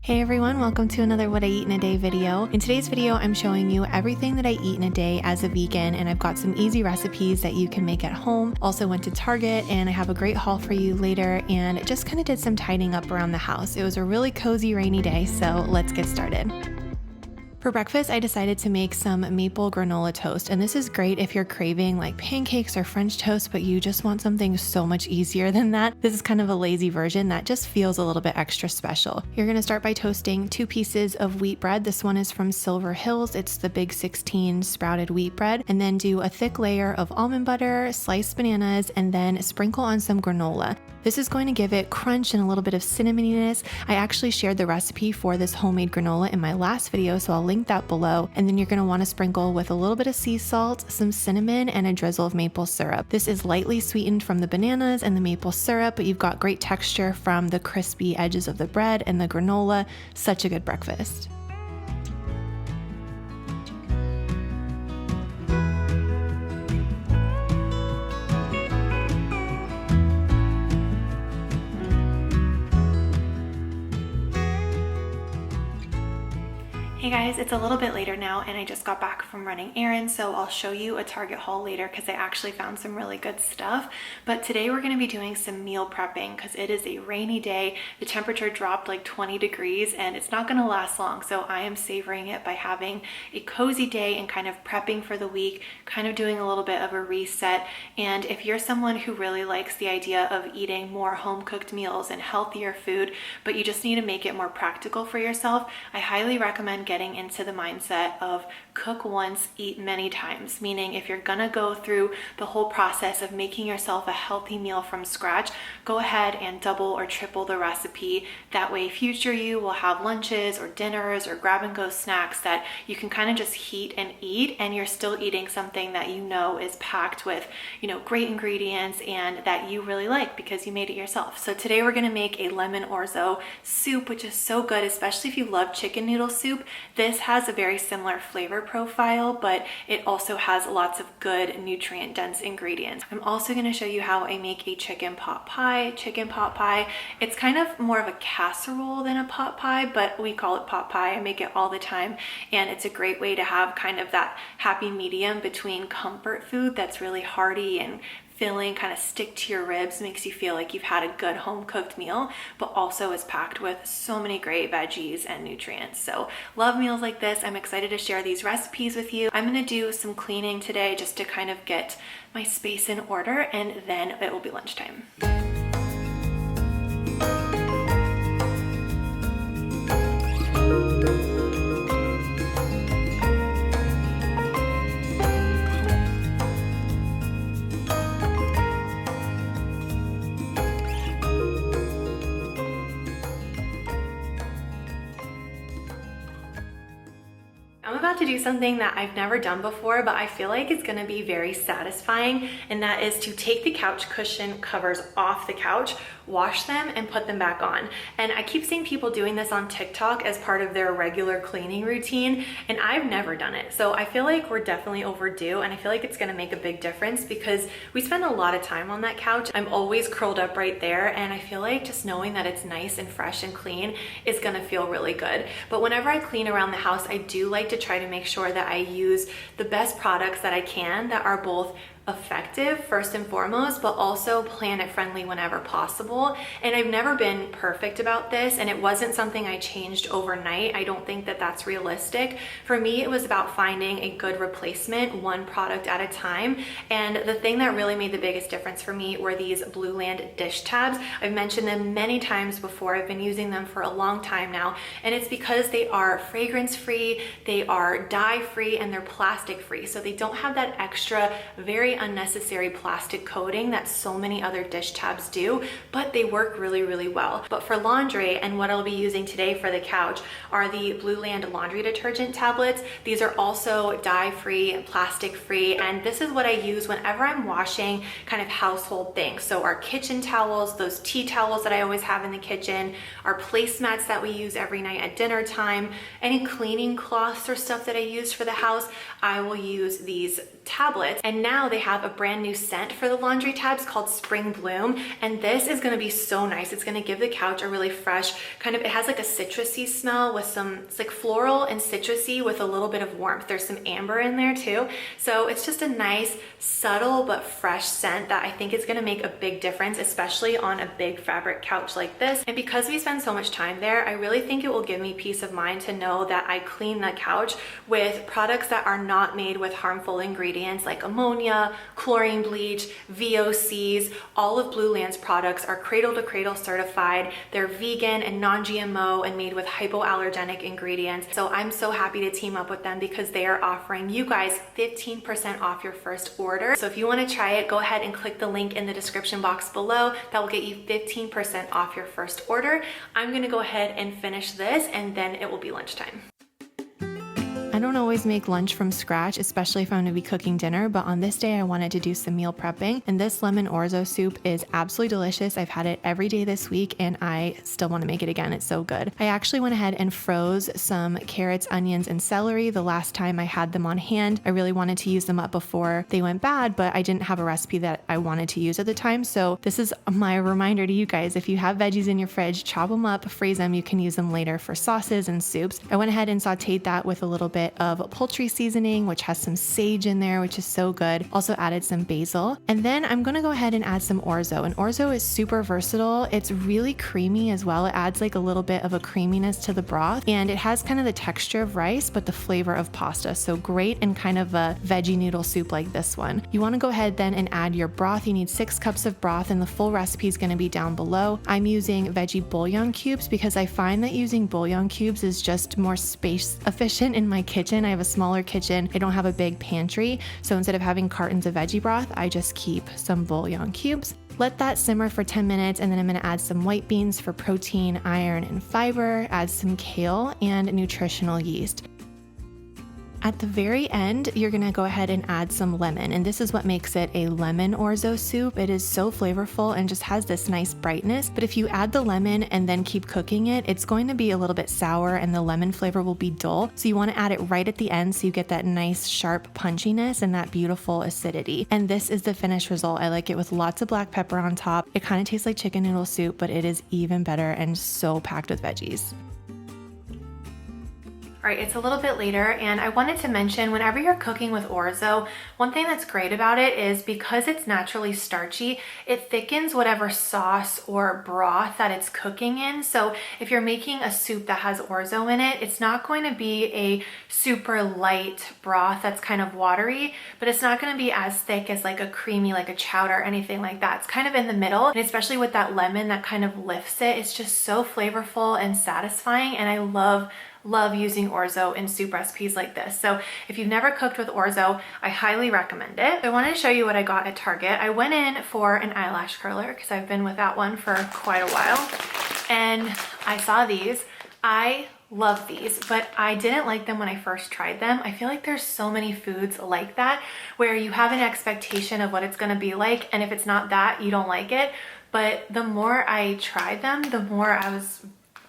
Hey everyone, welcome to another What I Eat in a Day video. In today's video, I'm showing you everything that I eat in a day as a vegan, and I've got some easy recipes that you can make at home. Also went to Target and I have a great haul for you later, and just kind of did some tidying up around the house. It was a really cozy rainy day, so let's get started. For breakfast, I decided to make some Maple Granola Toast, and this is great if you're craving like pancakes or French toast, but you just want something so much easier than that. This is kind of a lazy version that just feels a little bit extra special. You're gonna start by toasting 2 pieces of wheat bread. This one is from Silver Hills. It's the Big 16 sprouted wheat bread, and then do a thick layer of almond butter, sliced bananas, and then sprinkle on some granola. This is going to give it crunch and a little bit of cinnamoniness. I actually shared the recipe for this homemade granola in my last video, so I'll link that below. And then you're going to want to sprinkle with a little bit of sea salt, some cinnamon, and a drizzle of maple syrup. This is lightly sweetened from the bananas and the maple syrup, but you've got great texture from the crispy edges of the bread and the granola. Such a good breakfast. Hey guys, it's a little bit later now and I just got back from running errands, so I'll show you a Target haul later because I actually found some really good stuff. But today we're going to be doing some meal prepping because it is a rainy day. The temperature dropped like 20 degrees and it's not going to last long, so I am savoring it by having a cozy day and kind of prepping for the week, kind of doing a little bit of a reset. And if you're someone who really likes the idea of eating more home-cooked meals and healthier food, but you just need to make it more practical for yourself, I highly recommend getting into the mindset of cook once, eat many times. Meaning if you're gonna go through the whole process of making yourself a healthy meal from scratch, go ahead and double or triple the recipe. That way future you will have lunches or dinners or grab and go snacks that you can kind of just heat and eat, and you're still eating something that you know is packed with, great ingredients and that you really like because you made it yourself. So today we're gonna make a lemon orzo soup, which is so good, especially if you love chicken noodle soup. This has a very similar flavor profile, but it also has lots of good nutrient dense ingredients. I'm also going to show you how I make a chicken pot pie. It's kind of more of a casserole than a pot pie, but we call it pot pie. I make it all the time, and it's a great way to have kind of that happy medium between comfort food that's really hearty and filling, kind of stick to your ribs, makes you feel like you've had a good home cooked meal, but also is packed with so many great veggies and nutrients. So love meals like this. I'm excited to share these recipes with you. I'm going to do some cleaning today just to kind of get my space in order, and then it will be lunchtime. I'm about to do something that I've never done before, but I feel like it's gonna be very satisfying, and that is to take the couch cushion covers off the couch, wash them, and put them back on. And I keep seeing people doing this on TikTok as part of their regular cleaning routine, and I've never done it. So I feel like we're definitely overdue, and I feel like it's gonna make a big difference because we spend a lot of time on that couch. I'm always curled up right there, and I feel like just knowing that it's nice and fresh and clean is gonna feel really good. But whenever I clean around the house, I do like to try to make sure that I use the best products that I can that are both effective first and foremost, but also planet friendly whenever possible. And I've never been perfect about this, and it wasn't something I changed overnight. I don't think that that's realistic. For me, it was about finding a good replacement, one product at a time. And the thing that really made the biggest difference for me were these Blueland dish tabs. I've mentioned them many times before. I've been using them for a long time now, and it's because they are fragrance free, they are dye free, and they're plastic free. So they don't have that extra very unnecessary plastic coating that so many other dish tabs do, but they work really, really well. But for laundry, and what I'll be using today for the couch, are the Blueland laundry detergent tablets. These are also dye-free, plastic-free, and this is what I use whenever I'm washing kind of household things. So our kitchen towels, those tea towels that I always have in the kitchen, our placemats that we use every night at dinner time, any cleaning cloths or stuff that I use for the house, I will use these tablets, and now they have a brand new scent for the laundry tabs called Spring Bloom, and this is gonna be so nice. It's gonna give the couch a really fresh kind of, it has like a citrusy smell with some, it's like floral and citrusy with a little bit of warmth. There's some amber in there too. So it's just a nice, subtle but fresh scent that I think is gonna make a big difference, especially on a big fabric couch like this. And because we spend so much time there, I really think it will give me peace of mind to know that I clean the couch with products that are not made with harmful ingredients like ammonia, chlorine bleach, VOCs. All of Blueland's products are cradle to cradle certified. They're vegan and non-GMO and made with hypoallergenic ingredients. So I'm so happy to team up with them because they are offering you guys 15% off your first order. So if you want to try it, go ahead and click the link in the description box below. That will get you 15% off your first order. I'm going to go ahead and finish this and then it will be lunchtime. I don't always make lunch from scratch, especially if I'm going to be cooking dinner, but on this day I wanted to do some meal prepping, and this lemon orzo soup is absolutely delicious. I've had it every day this week and I still want to make it again. It's so good. I actually went ahead and froze some carrots, onions, and celery the last time I had them on hand. I really wanted to use them up before they went bad, but I didn't have a recipe that I wanted to use at the time. So this is my reminder to you guys, if you have veggies in your fridge, chop them up, freeze them. You can use them later for sauces and soups. I went ahead and sauteed that with a little bit of poultry seasoning, which has some sage in there, which is so good. Also added some basil. And then I'm gonna go ahead and add some orzo. And orzo is super versatile. It's really creamy as well. It adds like a little bit of a creaminess to the broth, and it has kind of the texture of rice, but the flavor of pasta. So great in kind of a veggie noodle soup like this one. You wanna go ahead then and add your broth. You need 6 cups of broth, and the full recipe is gonna be down below. I'm using veggie bouillon cubes because I find that using bouillon cubes is just more space efficient in my kitchen. I have a smaller kitchen. I don't have a big pantry. So instead of having cartons of veggie broth, I just keep some bouillon cubes. Let that simmer for 10 minutes, and then I'm going to add some white beans for protein, iron, and fiber, add some kale and nutritional yeast. At the very end, you're gonna go ahead and add some lemon, and this is what makes it a lemon orzo soup. It is so flavorful and just has this nice brightness, but if you add the lemon and then keep cooking it, it's going to be a little bit sour and the lemon flavor will be dull. So you wanna add it right at the end so you get that nice sharp punchiness and that beautiful acidity. And this is the finished result. I like it with lots of black pepper on top. It kind of tastes like chicken noodle soup, but it is even better and so packed with veggies. All right, it's a little bit later, and I wanted to mention, whenever you're cooking with orzo, one thing that's great about it is because it's naturally starchy, it thickens whatever sauce or broth that it's cooking in. So if you're making a soup that has orzo in it, it's not going to be a super light broth that's kind of watery, but it's not going to be as thick as like a creamy, like a chowder or anything like that. It's kind of in the middle, and especially with that lemon that kind of lifts it, it's just so flavorful and satisfying, and I love using orzo in soup recipes like this. So if you've never cooked with orzo, I highly recommend it. So I wanted to show you what I got at Target. I went in for an eyelash curler because I've been without one for quite a while, and I saw these. I love these, but I didn't like them when I first tried them. I feel like there's so many foods like that where you have an expectation of what it's gonna be like, and if it's not that, you don't like it. But the more I tried them, the more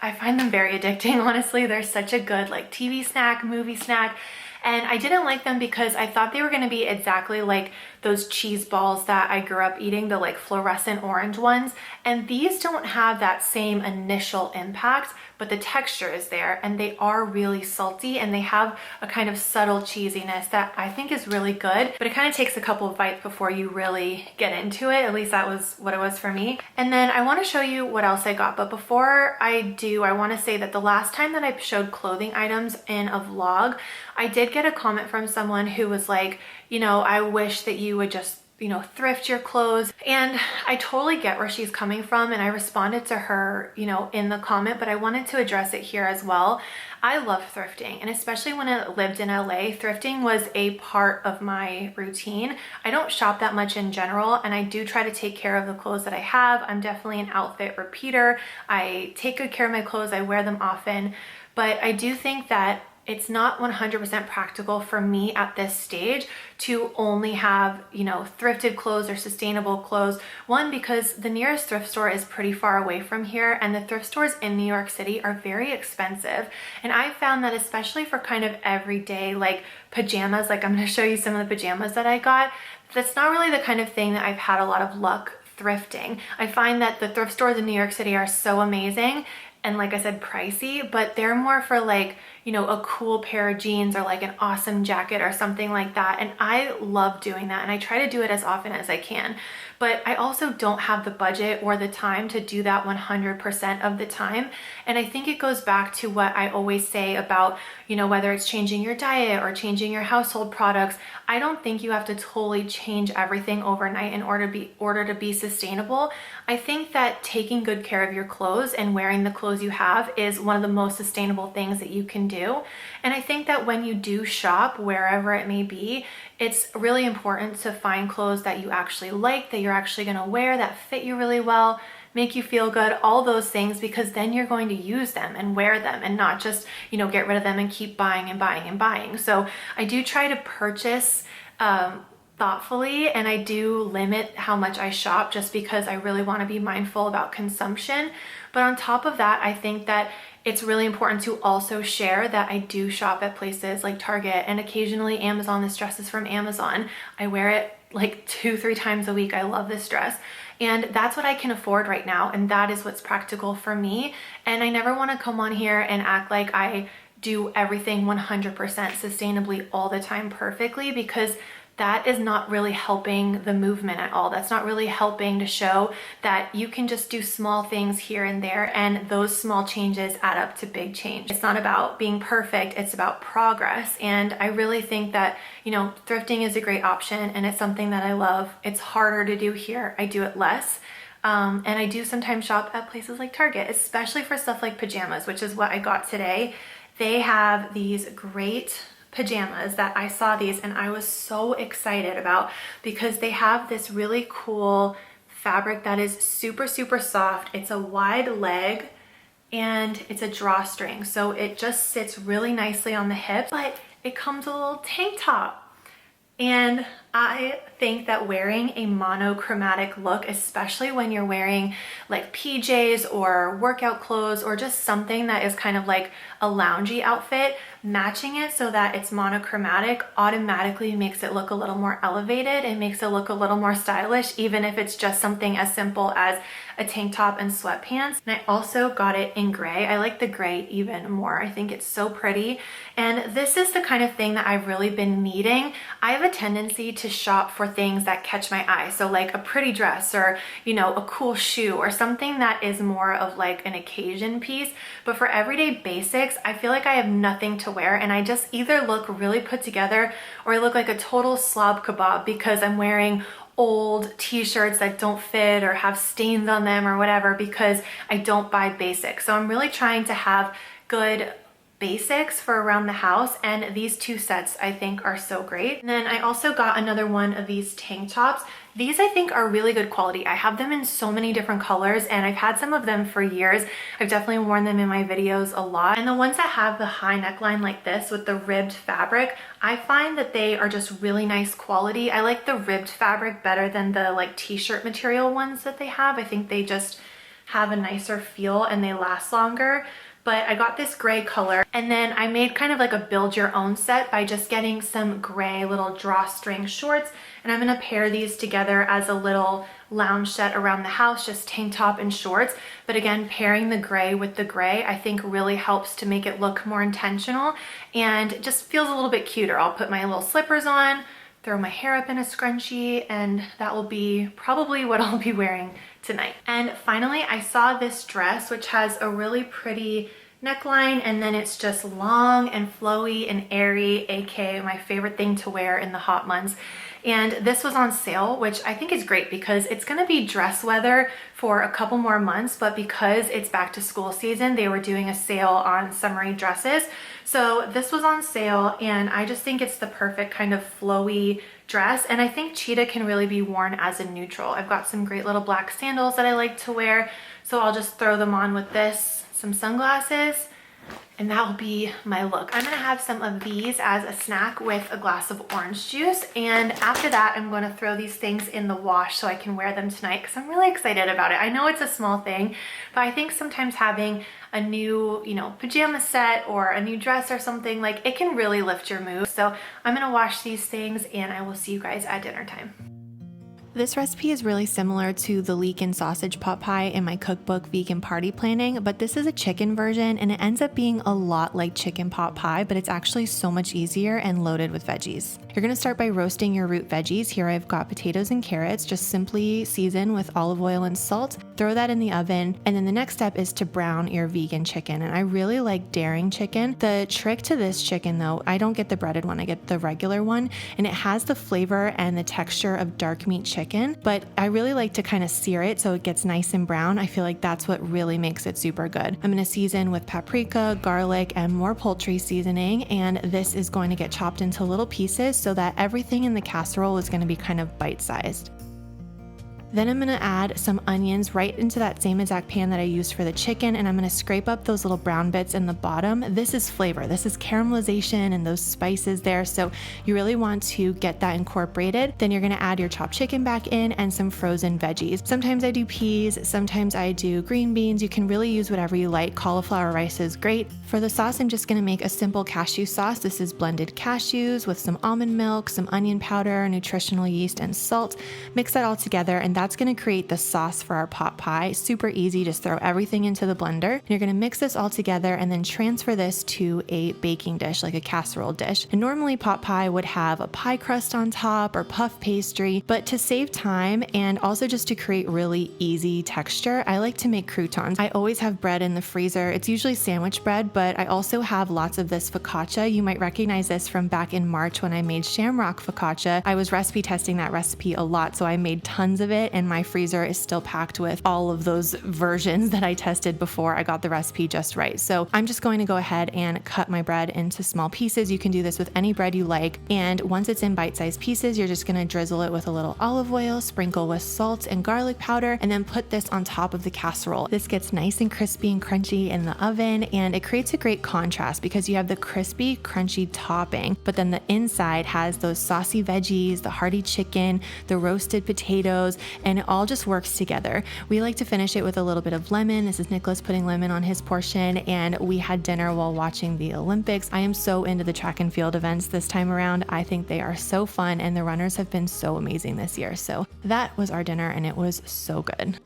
I find them very addicting, honestly. They're such a good like TV snack, movie snack. And I didn't like them because I thought they were gonna be exactly like those cheese balls that I grew up eating, the like fluorescent orange ones. And these don't have that same initial impact, but the texture is there, and they are really salty, and they have a kind of subtle cheesiness that I think is really good, but it kind of takes a couple of bites before you really get into it. At least that was what it was for me. And then I want to show you what else I got, but before I do, I want to say that the last time that I showed clothing items in a vlog, I did get a comment from someone who was like, you know, I wish that you would just, you know, thrift your clothes. And I totally get where she's coming from, and I responded to her, you know, in the comment, but I wanted to address it here as well. I love thrifting, and especially when I lived in LA, thrifting was a part of my routine. I don't shop that much in general, and I do try to take care of the clothes that I have. I'm definitely an outfit repeater. I take good care of my clothes. I wear them often, but I do think that it's not 100% practical for me at this stage to only have, you know, thrifted clothes or sustainable clothes. One, because the nearest thrift store is pretty far away from here, and the thrift stores in New York City are very expensive. And I found that especially for kind of everyday like pajamas, like I'm going to show you some of the pajamas that I got, that's not really the kind of thing that I've had a lot of luck thrifting. I find that the thrift stores in New York City are so amazing and, like I said, pricey, but they're more for like, you know, a cool pair of jeans or like an awesome jacket or something like that. And I love doing that, and I try to do it as often as I can. But I also don't have the budget or the time to do that 100% of the time. And I think it goes back to what I always say about, you know, whether it's changing your diet or changing your household products. I don't think you have to totally change everything overnight in order to be sustainable. I think that taking good care of your clothes and wearing the clothes you have is one of the most sustainable things that you can do. And I think that when you do shop, wherever it may be, it's really important to find clothes that you actually like, that you're actually going to wear, that fit you really well, make you feel good, all those things, because then you're going to use them and wear them and not just, you know, get rid of them and keep buying and buying and buying. So I do try to purchase thoughtfully, and I do limit how much I shop just because I really want to be mindful about consumption. But on top of that, I think that it's really important to also share that I do shop at places like Target and occasionally Amazon. This dress is from Amazon. I wear it like 2-3 times a week. I love this dress. And that's what I can afford right now. And that is what's practical for me. And I never want to come on here and act like I do everything 100% sustainably all the time perfectly, because that is not really helping the movement at all. That's not really helping to show that you can just do small things here and there, and those small changes add up to big change. It's not about being perfect, it's about progress. And I really think that, you know, thrifting is a great option, and it's something that I love. It's harder to do here. I do it less. And I do sometimes shop at places like Target, especially for stuff like pajamas, which is what I got today. They have these great pajamas that I saw these and I was so excited about, because they have this really cool fabric that is super, super soft. It's a wide leg and it's a drawstring. So it just sits really nicely on the hips, but it comes with a little tank top. And I think that wearing a monochromatic look, especially when you're wearing like PJs or workout clothes or just something that is kind of like a loungy outfit, matching it so that it's monochromatic automatically makes it look a little more elevated. It makes it look a little more stylish, even if it's just something as simple as a tank top and sweatpants. And I also got it in gray. I like the gray even more. I think it's so pretty. And this is the kind of thing that I've really been needing. I have a tendency to shop for things that catch my eye. So like a pretty dress or, you know, a cool shoe or something that is more of like an occasion piece. But for everyday basics, I feel like I have nothing to wear, and I just either look really put together or I look like a total slob kebab because I'm wearing old t-shirts that don't fit or have stains on them or whatever, because I don't buy basics. So I'm really trying to have good basics for around the house, and these two sets I think are so great. And then I also got another one of these tank tops. These I think are really good quality. I have them in so many different colors and I've had some of them for years. I've definitely worn them in my videos a lot. And the ones that have the high neckline like this with the ribbed fabric, I find that they are just really nice quality. I like the ribbed fabric better than the like t-shirt material ones that they have. I think they just have a nicer feel and they last longer. But I got this gray color, and then I made kind of like a build your own set by just getting some gray little drawstring shorts, and I'm gonna pair these together as a little lounge set around the house, just tank top and shorts. But again, pairing the gray with the gray I think really helps to make it look more intentional and just feels a little bit cuter. I'll put my little slippers on, throw my hair up in a scrunchie, and that will be probably what I'll be wearing tonight. And finally, I saw this dress which has a really pretty neckline, and then it's just long and flowy and airy, aka my favorite thing to wear in the hot months. And this was on sale, which I think is great because it's gonna be dress weather for a couple more months, but because it's back to school season, they were doing a sale on summery dresses. So this was on sale, and I just think it's the perfect kind of flowy dress, and I think cheetah can really be worn as a neutral. I've got some great little black sandals that I like to wear, so I'll just throw them on with this, some sunglasses, And that will be my look. I'm gonna have some of these as a snack with a glass of orange juice. And after that, I'm gonna throw these things in the wash so I can wear them tonight because I'm really excited about it. I know it's a small thing, but I think sometimes having a new, pajama set or a new dress or something, like it can really lift your mood. So I'm gonna wash these things and I will see you guys at dinner time. This recipe is really similar to the leek and sausage pot pie in my cookbook Vegan Party Planning, but this is a chicken version and it ends up being a lot like chicken pot pie, but it's actually so much easier and loaded with veggies. You're gonna start by roasting your root veggies. Here I've got potatoes and carrots. Just simply season with olive oil and salt, throw that in the oven, and then the next step is to brown your vegan chicken. And I really like daring chicken. The trick to this chicken though, I don't get the breaded one, I get the regular one, and it has the flavor and the texture of dark meat chicken, but I really like to kind of sear it so it gets nice and brown. I feel like that's what really makes it super good. I'm gonna season with paprika, garlic, and more poultry seasoning, and this is going to get chopped into little pieces so that everything in the casserole is gonna be kind of bite-sized. Then I'm gonna add some onions right into that same exact pan that I used for the chicken, and I'm gonna scrape up those little brown bits in the bottom. This is flavor, this is caramelization and those spices there, so you really want to get that incorporated. Then you're gonna add your chopped chicken back in and some frozen veggies. Sometimes I do peas, sometimes I do green beans. You can really use whatever you like. Cauliflower rice is great. For the sauce, I'm just gonna make a simple cashew sauce. This is blended cashews with some almond milk, some onion powder, nutritional yeast, and salt. Mix that all together, and that's gonna create the sauce for our pot pie. Super easy, just throw everything into the blender. You're gonna mix this all together and then transfer this to a baking dish, like a casserole dish. And normally pot pie would have a pie crust on top or puff pastry, but to save time and also just to create really easy texture, I like to make croutons. I always have bread in the freezer. It's usually sandwich bread, but I also have lots of this focaccia. You might recognize this from back in March when I made shamrock focaccia. I was recipe testing that recipe a lot, so I made tons of it, and my freezer is still packed with all of those versions that I tested before I got the recipe just right. So I'm just going to go ahead and cut my bread into small pieces. You can do this with any bread you like. And once it's in bite-sized pieces, you're just gonna drizzle it with a little olive oil, sprinkle with salt and garlic powder, and then put this on top of the casserole. This gets nice and crispy and crunchy in the oven, and it creates a great contrast because you have the crispy, crunchy topping, but then the inside has those saucy veggies, the hearty chicken, the roasted potatoes, and it all just works together. We like to finish it with a little bit of lemon. This is Nicholas putting lemon on his portion, and we had dinner while watching the Olympics. I am so into the track and field events this time around. I think they are so fun, and the runners have been so amazing this year. So that was our dinner, and it was so good.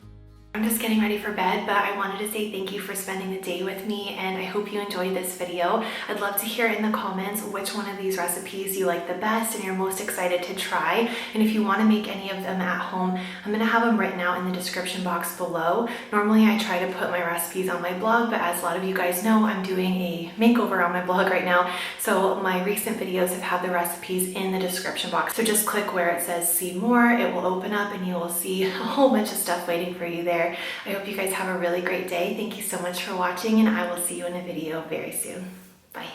I'm just getting ready for bed, but I wanted to say thank you for spending the day with me, and I hope you enjoyed this video. I'd love to hear in the comments which one of these recipes you like the best and you're most excited to try. And if you want to make any of them at home, I'm going to have them written out in the description box below. Normally I try to put my recipes on my blog, but as a lot of you guys know, I'm doing a makeover on my blog right now. So my recent videos have had the recipes in the description box. So just click where it says see more, it will open up and you will see a whole bunch of stuff waiting for you there. I hope you guys have a really great day. Thank you so much for watching, and I will see you in a video very soon. Bye.